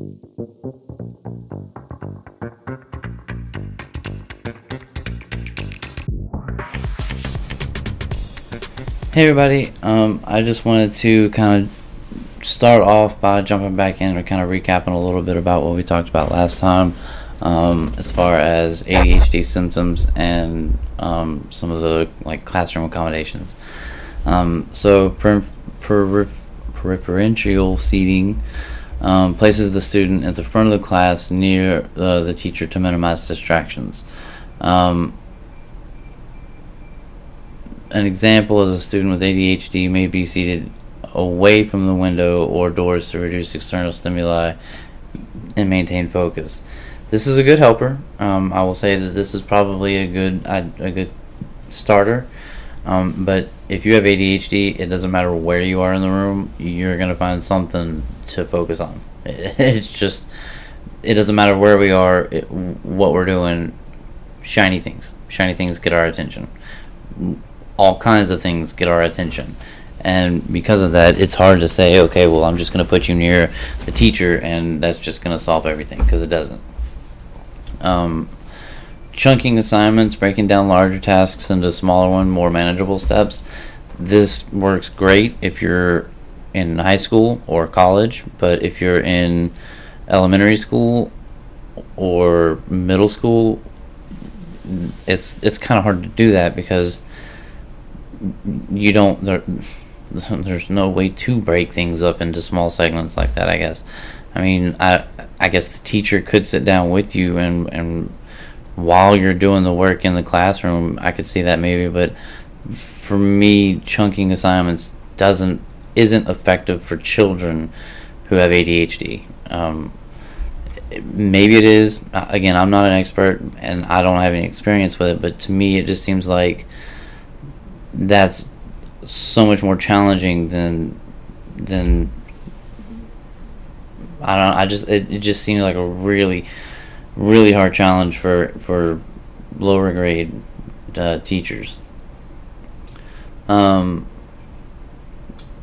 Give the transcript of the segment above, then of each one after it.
Hey everybody, I just wanted to kind of start off by jumping back in or kind of recapping a little bit about what we talked about last time, as far as ADHD symptoms and some of the classroom accommodations. So preferential seating places the student at the front of the class near the teacher to minimize distractions. An example is a student with ADHD may be seated away from the window or doors to reduce external stimuli and maintain focus. This is a good helper. I will say that this is probably a good starter. But if you have ADHD, it doesn't matter where you are in the room, you're going to find something to focus on. It doesn't matter where we are, what we're doing. Shiny things get our attention. All kinds of things get our attention, and because of that, it's hard to say, okay, well, I'm just going to put you near the teacher and that's just going to solve everything, because it doesn't. Chunking assignments, breaking down larger tasks into smaller one, more manageable steps. This works great if you're in high school or college, but if you're in elementary school or middle school, it's kind of hard to do that, because there's no way to break things up into small segments like that, I guess. I mean, I guess the teacher could sit down with you and while you're doing the work in the classroom, I could see that maybe, but for me, chunking assignments isn't effective for children who have ADHD. Maybe it is. Again, I'm not an expert and I don't have any experience with it, but to me it just seems like that's so much more challenging than I don't know. It just seems like a really, really hard challenge for lower grade teachers.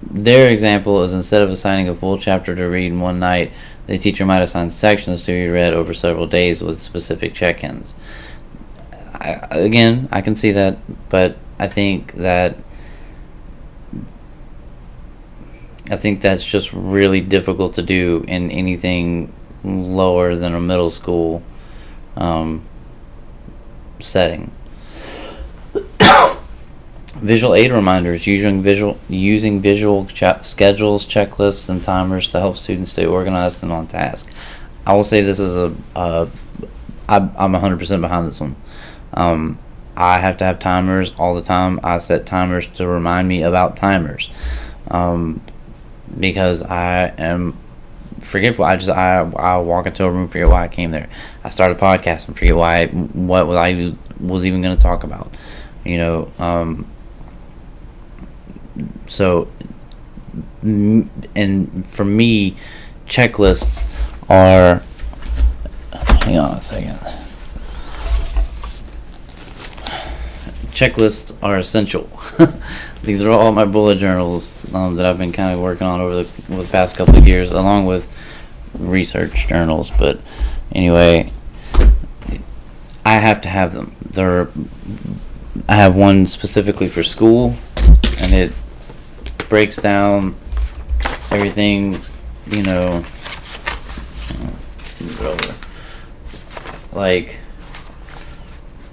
Their example is, instead of assigning a full chapter to read in one night, the teacher might assign sections to be read over several days with specific check-ins. I can see that, but I think that's just really difficult to do in anything lower than a middle school setting. Visual aid reminders, using visual schedules, checklists, and timers to help students stay organized and on task. I will say this is I'm 100% behind this one. I have to have timers all the time. I set timers to remind me about timers, because I am forgetful. I walk into a room, forget why I came there. I start a podcast and forget what I was even going to talk about. So, and for me, checklists are. Hang on a second. Checklists are essential. These are all my bullet journals that I've been kind of working on over the past couple of years, along with research journals. But anyway, I have to have them. I have one specifically for school, and it breaks down everything, like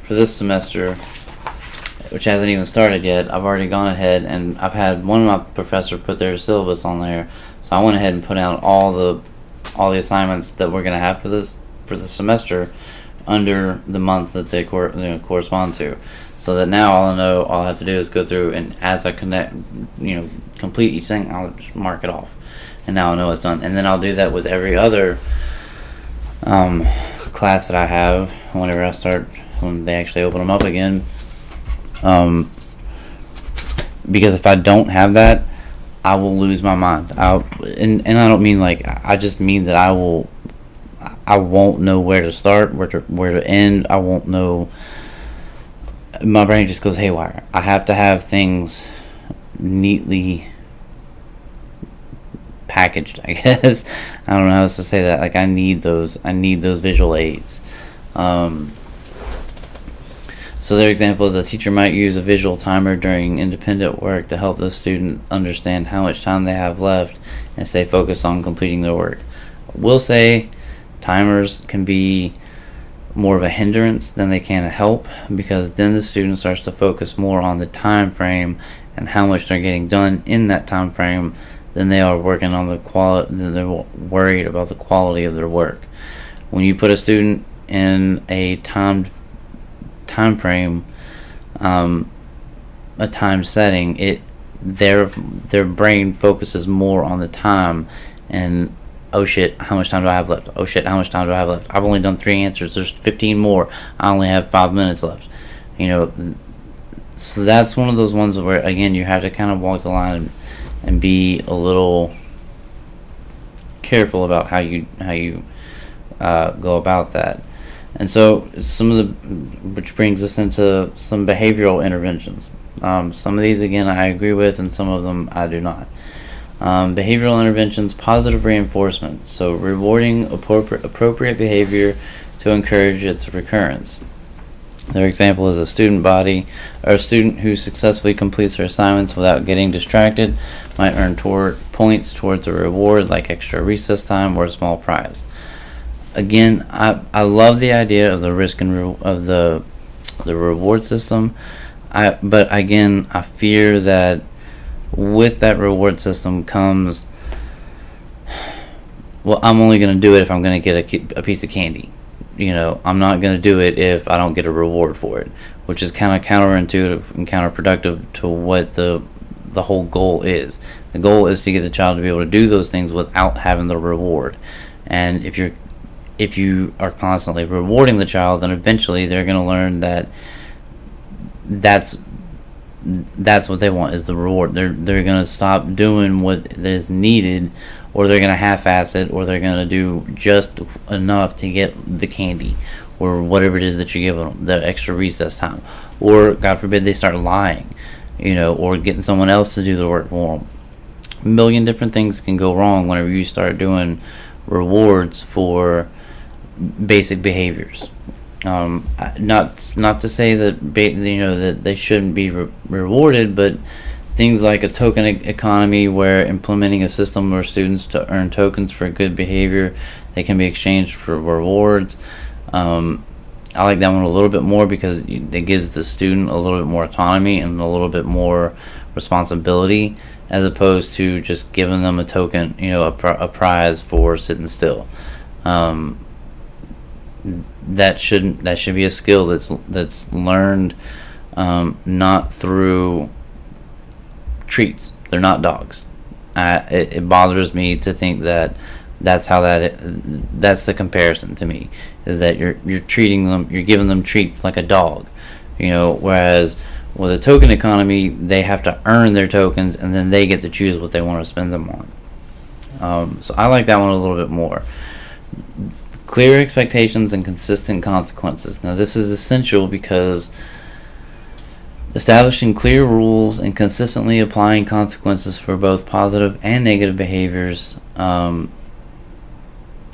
for this semester, which hasn't even started yet. I've already gone ahead and I've had one of my professors put their syllabus on there, so I went ahead and put out all the assignments that we're going to have for the semester under the month that they correspond to. So that now all I have to do is go through, and as I complete each thing, I'll just mark it off, and now I know it's done. And then I'll do that with every other class that I have when they actually open them up again. Because if I don't have that, I will lose my mind. And I don't mean I just mean that I won't know where to start, where to end. I won't know. My brain just goes haywire. I have to have things neatly packaged, I guess. I don't know how else to say that. Like, I need those visual aids. So their example is a teacher might use a visual timer during independent work to help the student understand how much time they have left and stay focused on completing their work. We'll say timers can be more of a hindrance than they can a help, because then the student starts to focus more on the time frame and how much they're getting done in that time frame than they are working on the quality. They're worried about the quality of their work. When you put a student in a time frame, a time setting, their brain focuses more on the time and, oh shit, how much time do I have left? Oh shit, how much time do I have left? I've only done 3 answers. There's 15 more. I only have 5 minutes left. So that's one of those ones where, again, you have to kind of walk the line and be a little careful about how you go about that. And so which brings us into some behavioral interventions. Some of these, again, I agree with, and some of them I do not. Behavioral interventions, positive reinforcement. So rewarding appropriate behavior to encourage its recurrence. Their example is a student who successfully completes their assignments without getting distracted might earn points towards a reward like extra recess time or a small prize. Again, I love the idea of the risk and of the reward system. But again, I fear that with that reward system comes, well, I'm only going to do it if I'm going to get a piece of candy. I'm not going to do it if I don't get a reward for it, which is kind of counterintuitive and counterproductive to what the whole goal is. The goal is to get the child to be able to do those things without having the reward. And if you are constantly rewarding the child, then eventually they're going to learn that that's what they want, is the reward. They're going to stop doing what is needed, or they're going to half-ass it, or they're going to do just enough to get the candy or whatever it is that you give them, the extra recess time. Or, God forbid, they start lying, or getting someone else to do the work for them. A million different things can go wrong whenever you start doing rewards for basic behaviors. Not to say that that they shouldn't be rewarded, but things like a token economy, where implementing a system where students to earn tokens for good behavior, they can be exchanged for rewards. I like that one a little bit more because it gives the student a little bit more autonomy and a little bit more responsibility, as opposed to just giving them a token, a prize for sitting still. That should be a skill that's learned, not through treats. They're not dogs. It bothers me to think that that's the comparison to me, is that you're treating them, you're giving them treats like a dog, whereas with a token economy, they have to earn their tokens and then they get to choose what they want to spend them on. So I like that one a little bit more. Clear expectations and consistent consequences. Now, this is essential because establishing clear rules and consistently applying consequences for both positive and negative behaviors.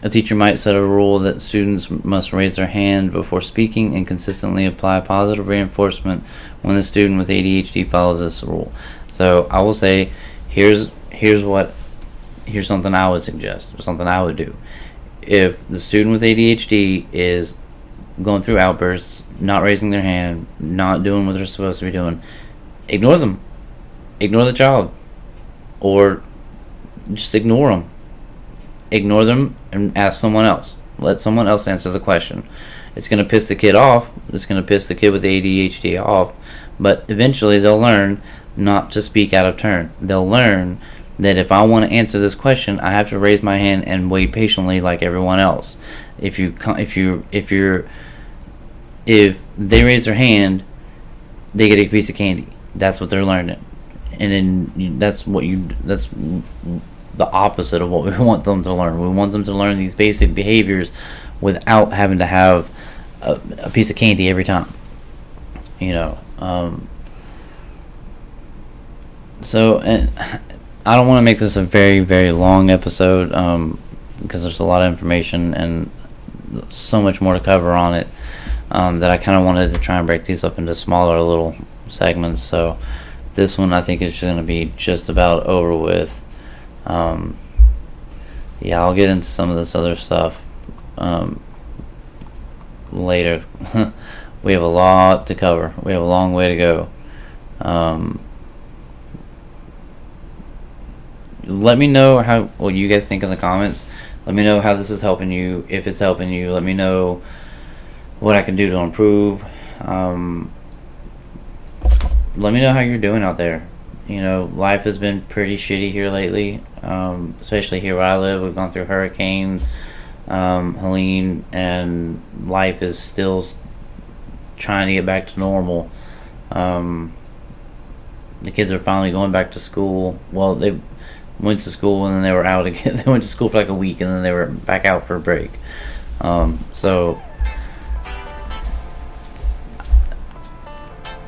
A teacher might set a rule that students must raise their hand before speaking and consistently apply positive reinforcement when the student with ADHD follows this rule. So I will say, here's something I would suggest, or something I would do. If the student with ADHD is going through outbursts, not raising their hand, not doing what they're supposed to be doing, ignore them. Ignore the child. Or just ignore them. Ignore them and ask someone else. Let someone else answer the question. It's going to piss the kid off. It's going to piss the kid with ADHD off. But eventually they'll learn not to speak out of turn. They'll learn that if I want to answer this question, I have to raise my hand and wait patiently like everyone else. If they raise their hand, they get a piece of candy. That's what they're learning, and then that's the opposite of what we want them to learn. We want them to learn these basic behaviors without having to have a piece of candy every time. So, and I don't want to make this a very, very long episode because there's a lot of information and so much more to cover on it that I kind of wanted to try and break these up into smaller little segments. So this one I think is just going to be just about over with. Yeah, I'll get into some of this other stuff later. We have a lot to cover. We have a long way to go. Let me know what you guys think in the comments. Let me know how this is helping you. If it's helping you, let me know what I can do to improve. Let me know how you're doing out there. Life has been pretty shitty here lately, especially here where I live. We've gone through Hurricane Helene, and life is still trying to get back to normal. The kids are finally going back to school. Well, they went to school and then they were out again. They went to school for like a week and then they were back out for a break. So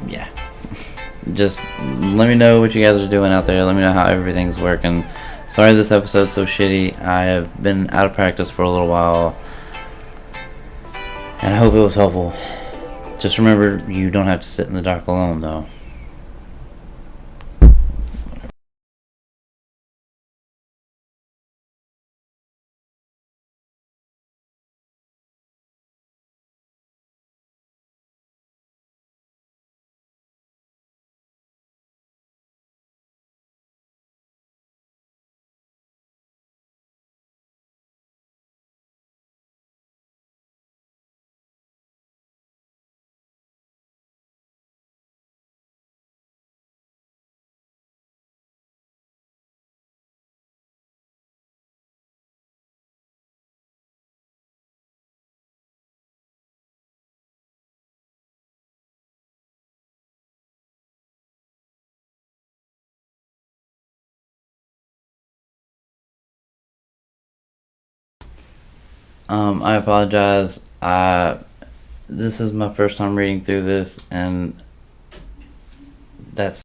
yeah, just let me know what you guys are doing out there. Let me know how everything's working. Sorry this episode's so shitty. I have been out of practice for a little while, and I hope it was helpful. Just remember, you don't have to sit in the dark alone, though. I apologize. This is my first time reading through this, and that's